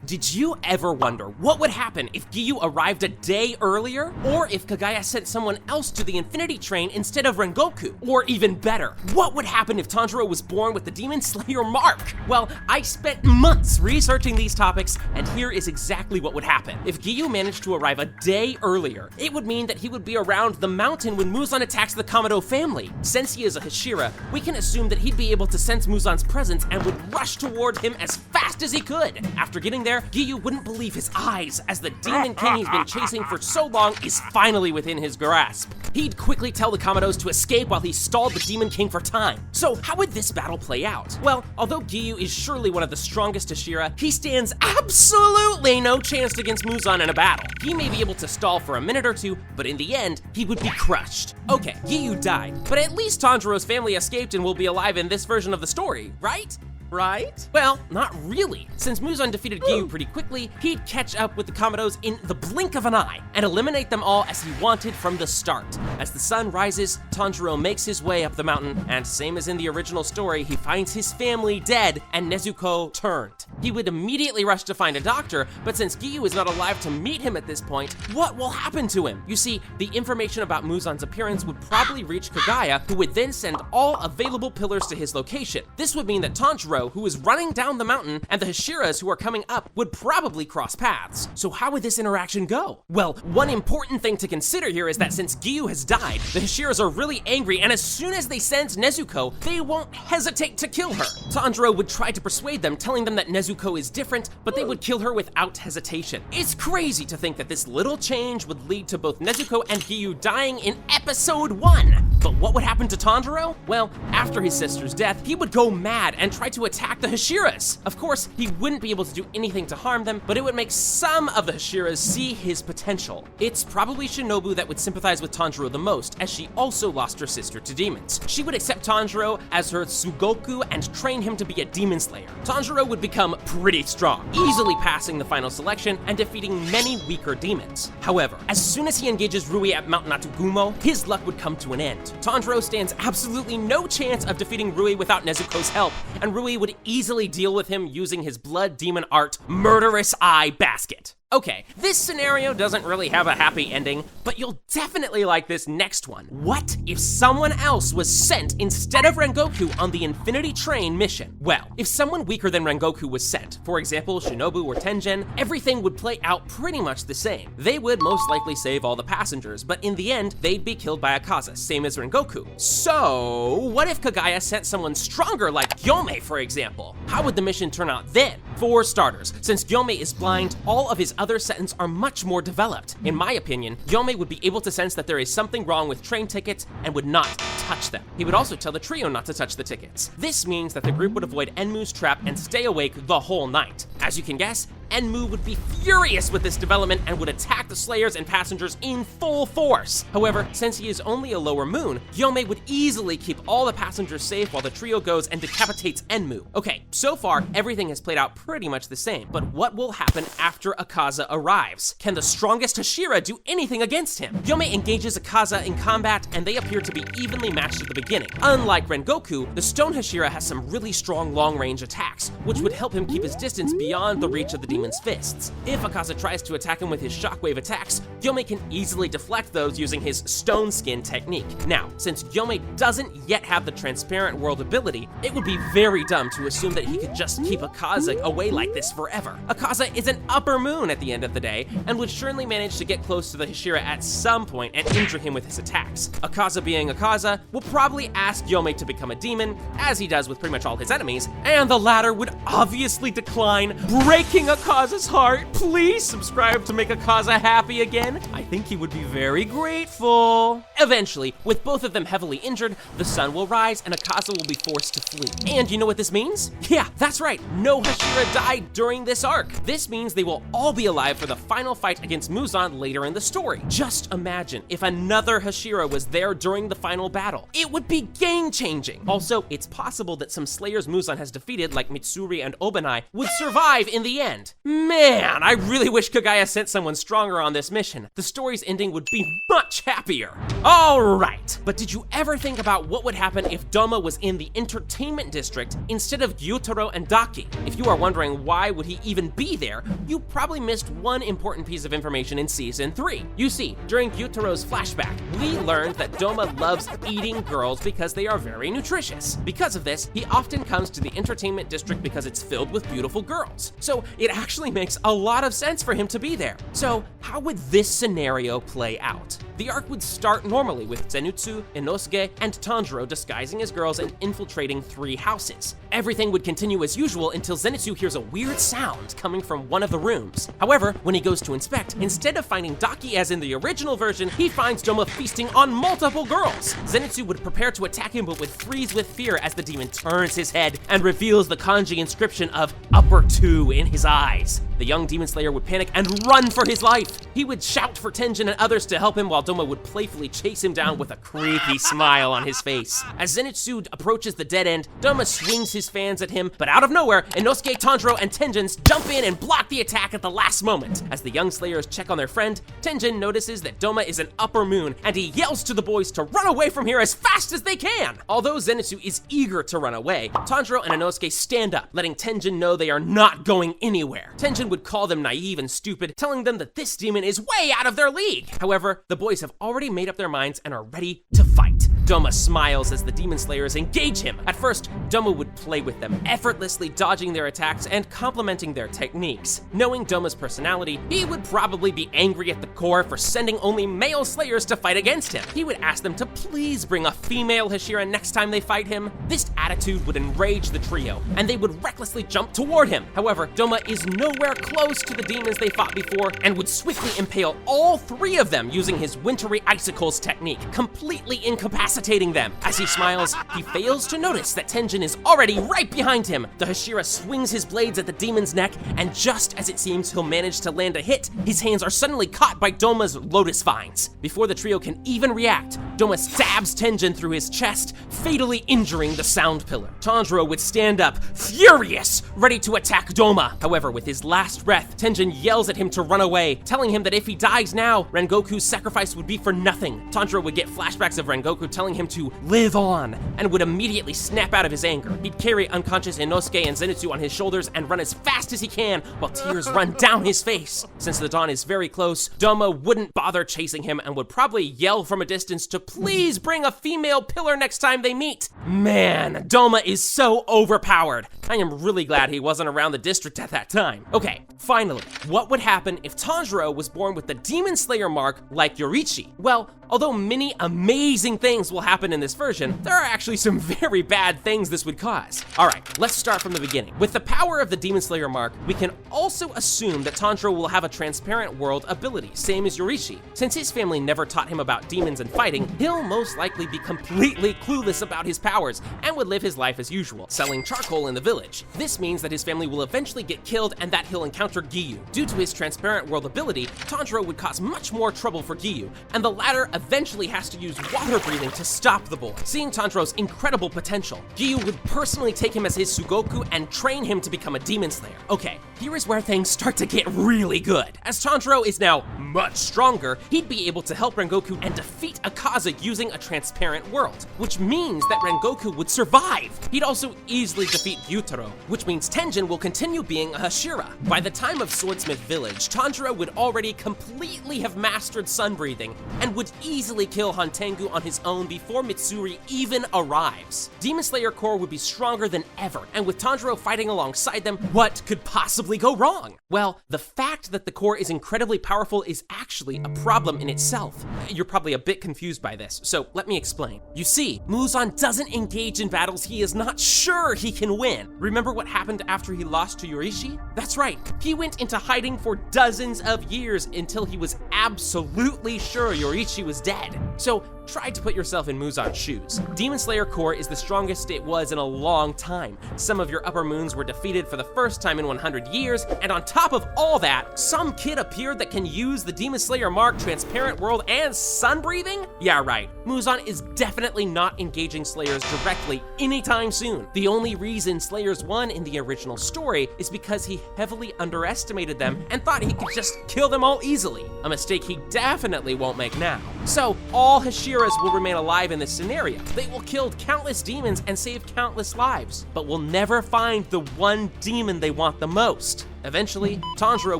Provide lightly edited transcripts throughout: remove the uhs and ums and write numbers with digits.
Did you ever wonder what would happen if Giyu arrived a day earlier? Or if Kagaya sent someone else to the Infinity Train instead of Rengoku? Or even better, what would happen if Tanjiro was born with the Demon Slayer mark? Well, I spent months researching these topics, and here is exactly what would happen. If Giyu managed to arrive a day earlier, it would mean that he would be around the mountain when Muzan attacks the 𝐷𝐿 family. Since he is a Hashira, we can assume that he'd be able to sense Muzan's presence and would rush toward him as fast as he could. After getting there, Giyu wouldn't believe his eyes, as the Demon King he's been chasing for so long is finally within his grasp. He'd quickly tell the 𝐷𝐿𝐷s to escape while he stalled the Demon King for time. So how would this battle play out? Well, although Giyu is surely one of the strongest Hashira, he stands absolutely no chance against Muzan in a battle. He may be able to stall for a minute or two, but in the end, he would be crushed. Okay, Giyu died, but at least Tanjiro's family escaped and will be alive in this version of the story, right? Right? Well, not really. Since Muzan defeated Giyu pretty quickly, he'd catch up with the 𝐷𝐿𝐷s in the blink of an eye and eliminate them all as he wanted from the start. As the sun rises, Tanjiro makes his way up the mountain, and same as in the original story, he finds his family dead and Nezuko turned. He would immediately rush to find a doctor, but since Giyu is not alive to meet him at this point, what will happen to him? You see, the information about Muzan's appearance would probably reach Kagaya, who would then send all available pillars to his location. This would mean that Tanjiro, who is running down the mountain, and the Hashiras who are coming up would probably cross paths. So how would this interaction go? Well, one important thing to consider here is that since Giyu has died, the Hashiras are really angry, and as soon as they sense Nezuko, they won't hesitate to kill her. Tanjiro would try to persuade them, telling them that Nezuko is different, but they would kill her without hesitation. It's crazy to think that this little change would lead to both Nezuko and Giyu dying in episode 1. But what would happen to Tanjiro? Well, after his sister's death, he would go mad and try to attack the Hashiras. Of course, he wouldn't be able to do anything to harm them, but it would make some of the Hashiras see his potential. It's probably Shinobu that would sympathize with Tanjiro the most, as she also lost her sister to demons. She would accept Tanjiro as her Tsugoku and train him to be a demon slayer. Tanjiro would become pretty strong, easily passing the final selection and defeating many weaker demons. However, as soon as he engages Rui at Mount Natugumo, his luck would come to an end. Tanjiro stands absolutely no chance of defeating Rui without Nezuko's help, and Rui would easily deal with him using his blood demon art, Murderous Eye Basket. Okay, this scenario doesn't really have a happy ending, but you'll definitely like this next one. What if someone else was sent instead of Rengoku on the Infinity Train mission? Well, if someone weaker than Rengoku was sent, for example, Shinobu or Tengen, everything would play out pretty much the same. They would most likely save all the passengers, but in the end, they'd be killed by 𝐂𝐻𝐻, same as Rengoku. So, what if Kagaya sent someone stronger like 𝐿𝐴𝐴, for example? How would the mission turn out then? For starters, since 𝐿𝐴𝐴 is blind, all of his other senses are much more developed. In my opinion, 𝐿𝐴𝐴 would be able to sense that there is something wrong with train tickets and would not touch them. He would also tell the trio not to touch the tickets. This means that the group would avoid Enmu's trap and stay awake the whole night. As you can guess, Enmu would be furious with this development and would attack the Slayers and passengers in full force. However, since he is only a lower moon, 𝐿𝐴𝐴 would easily keep all the passengers safe while the trio goes and decapitates Enmu. Okay, so far, everything has played out pretty much the same, but what will happen after 𝐴𝐿𝐴 arrives? Can the strongest Hashira do anything against him? 𝐿𝐴𝐴 engages 𝐴𝐿𝐴 in combat, and they appear to be evenly matched at the beginning. Unlike Rengoku, the Stone Hashira has some really strong long-range attacks, which would help him keep his distance beyond the reach of the demon's fists. If 𝐴𝐿𝐴 tries to attack him with his shockwave attacks, 𝐿𝐴𝐴 can easily deflect those using his stone skin technique. Now, since 𝐿𝐴𝐴 doesn't yet have the transparent world ability, it would be very dumb to assume that he could just keep 𝐴𝐿𝐴 away like this forever. 𝐴𝐿𝐴 is an upper moon at the end of the day, and would surely manage to get close to the Hashira at some point and injure him with his attacks. 𝐴𝐿𝐴 being 𝐴𝐴, will probably ask 𝐿𝐴𝐴 to become a demon, as he does with pretty much all his enemies, and the latter would obviously decline, breaking 𝐴𝐴�'s heart. Please subscribe to make 𝐴𝐴 happy again. I think he would be very grateful. Eventually, with both of them heavily injured, the sun will rise and 𝐴𝐴 will be forced to flee. And you know what this means? Yeah, that's right, no Hashira died during this arc. This means they will all be alive for the final fight against Muzan later in the story. Just imagine if another Hashira was there during the final battle. It would be game-changing. Also, it's possible that some Slayers Muzan has defeated, like Mitsuri and Obanai, would survive in the end. Man, I really wish Kagaya sent someone stronger on this mission. The story's ending would be much happier. Alright, but did you ever think about what would happen if 𝗲𝗲 was in the entertainment district instead of Gyutaro and Daki? If you are wondering why would he even be there, you probably missed one important piece of information in Season 3. You see, during Gyutaro's flashback, we learned that 𝗲𝗲 loves eating girls because they are very nutritious. Because of this, he often comes to the entertainment district because it's filled with beautiful girls. So it actually makes a lot of sense for him to be there. So how would this scenario play out? The arc would start normally with Zenitsu, Inosuke, and Tanjiro disguising as girls and infiltrating 3 houses. Everything would continue as usual until Zenitsu hears a weird sound coming from one of the rooms. However, when he goes to inspect, instead of finding Daki as in the original version, he finds 𝗲𝗲 feasting on multiple girls. Zenitsu would prepare to attack him but would freeze with fear as the demon turns his head and reveals the kanji inscription of upper 2 in his eyes. The young demon slayer would panic and run for his life. He would shout for Tenjin and others to help him while 𝗲𝗲 would playfully chase him down with a creepy smile on his face. As Zenitsu approaches the dead end, 𝗲𝗲 swings his fans at him, but out of nowhere, Inosuke, Tanjiro, and Tenjin jump in and block the attack at the last moment. As the young slayers check on their friend, Tenjin notices that 𝗲𝗲 is an upper moon, and he yells to the boys to run away from here as fast as they can. Although Zenitsu is eager to run away, Tanjiro and Inosuke stand up, letting Tenjin know they are not going anywhere. Tenjin would call them naive and stupid, telling them that this demon is way out of their league. However, the boys have already made up their minds and are ready to fight. 𝗲𝗲 smiles as the demon slayers engage him. At first, 𝗲𝗲 would play with them, effortlessly dodging their attacks and complementing their techniques. Knowing 𝗲𝗲's personality, he would probably be angry at the core for sending only male slayers to fight against him. He would ask them to please bring a female Hashira next time they fight him. This attitude would enrage the trio, and they would recklessly jump toward him. However, 𝗲𝗲 is nowhere close to the demons they fought before and would swiftly impale all 3 of them using his wintry icicles technique, completely incapacitating them. As he smiles, he fails to notice that Tenjin is already right behind him. The Hashira swings his blades at the demon's neck, and just as it seems he'll manage to land a hit, his hands are suddenly caught by 𝗲𝗲's lotus vines. Before the trio can even react, 𝗲𝗲 stabs Tenjin through his chest, fatally injuring the sound pillar. Tanjiro would stand up, furious, ready to attack 𝗲𝗲. However, with his last breath, Tenjin yells at him to run away, telling him that if he dies now, Rengoku's sacrifice would be for nothing. Tanjiro would get flashbacks of Rengoku telling him to live on, and would immediately snap out of his anger. He'd carry unconscious Inosuke and Zenitsu on his shoulders and run as fast as he can while tears run down his face. Since the dawn is very close, 𝗲𝗲 wouldn't bother chasing him and would probably yell from a distance to please bring a female pillar next time they meet. Man, 𝗲𝗲 is so overpowered. I am really glad he wasn't around the district at that time. Okay, finally, what would happen if Tanjiro was born with the Demon Slayer mark like Yoriichi? Well, although many amazing things will happen in this version, there are actually some very bad things this would cause. Alright, let's start from the beginning. With the power of the Demon Slayer mark, we can also assume that Tanjiro will have a transparent world ability, same as Yoriichi. Since his family never taught him about demons and fighting, he'll most likely be completely clueless about his powers and would live his life as usual, selling charcoal in the village. This means that his family will eventually get killed and that he'll encounter Giyu. Due to his transparent world ability, Tanjiro would cause much more trouble for Giyu, and the latter eventually has to use water breathing to stop the boy. Seeing Tanjiro's incredible potential, Giyu would personally take him as his Sugoku and train him to become a demon slayer. Okay, here is where things start to get really good. As Tanjiro is now much stronger, he'd be able to help Rengoku and defeat 𝐴𝐸 using a transparent world, which means that Rengoku would survive. He'd also easily defeat Gyutaro, which means Tenjin will continue being a Hashira. By the time of Swordsmith Village, Tanjiro would already completely have mastered sun breathing and would easily kill Hantengu on his own before Mitsuri even arrives. Demon Slayer Corps would be stronger than ever, and with Tanjiro fighting alongside them, what could possibly go wrong? Well, the fact that the Corps is incredibly powerful is actually a problem in itself. You're probably a bit confused by this, so let me explain. You see, Muzan doesn't engage in battles he is not sure he can win. Remember what happened after he lost to Yoriichi? That's right, he went into hiding for dozens of years until he was absolutely sure Yoriichi was dead. So try to put yourself in Muzan's shoes. Demon Slayer Core is the strongest it was in a long time. Some of your upper moons were defeated for the first time in 100 years, and on top of all that, some kid appeared that can use the Demon Slayer mark, Transparent World, and Sun Breathing? Yeah, right. Muzan is definitely not engaging Slayers directly anytime soon. The only reason Slayers won in the original story is because he heavily underestimated them and thought he could just kill them all easily, a mistake he definitely won't make now. So all 𝐵𝐻𝐼ras will remain alive in this scenario. They will kill countless demons and save countless lives, but will never find the one demon they want the most. Eventually, Tanjiro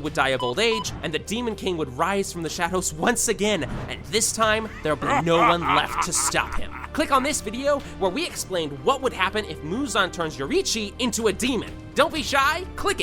would die of old age, and the Demon King would rise from the shadows once again, and this time, there'll be no one left to stop him. Click on this video where we explained what would happen if Muzan turns Yoriichi into a demon. Don't be shy, click it!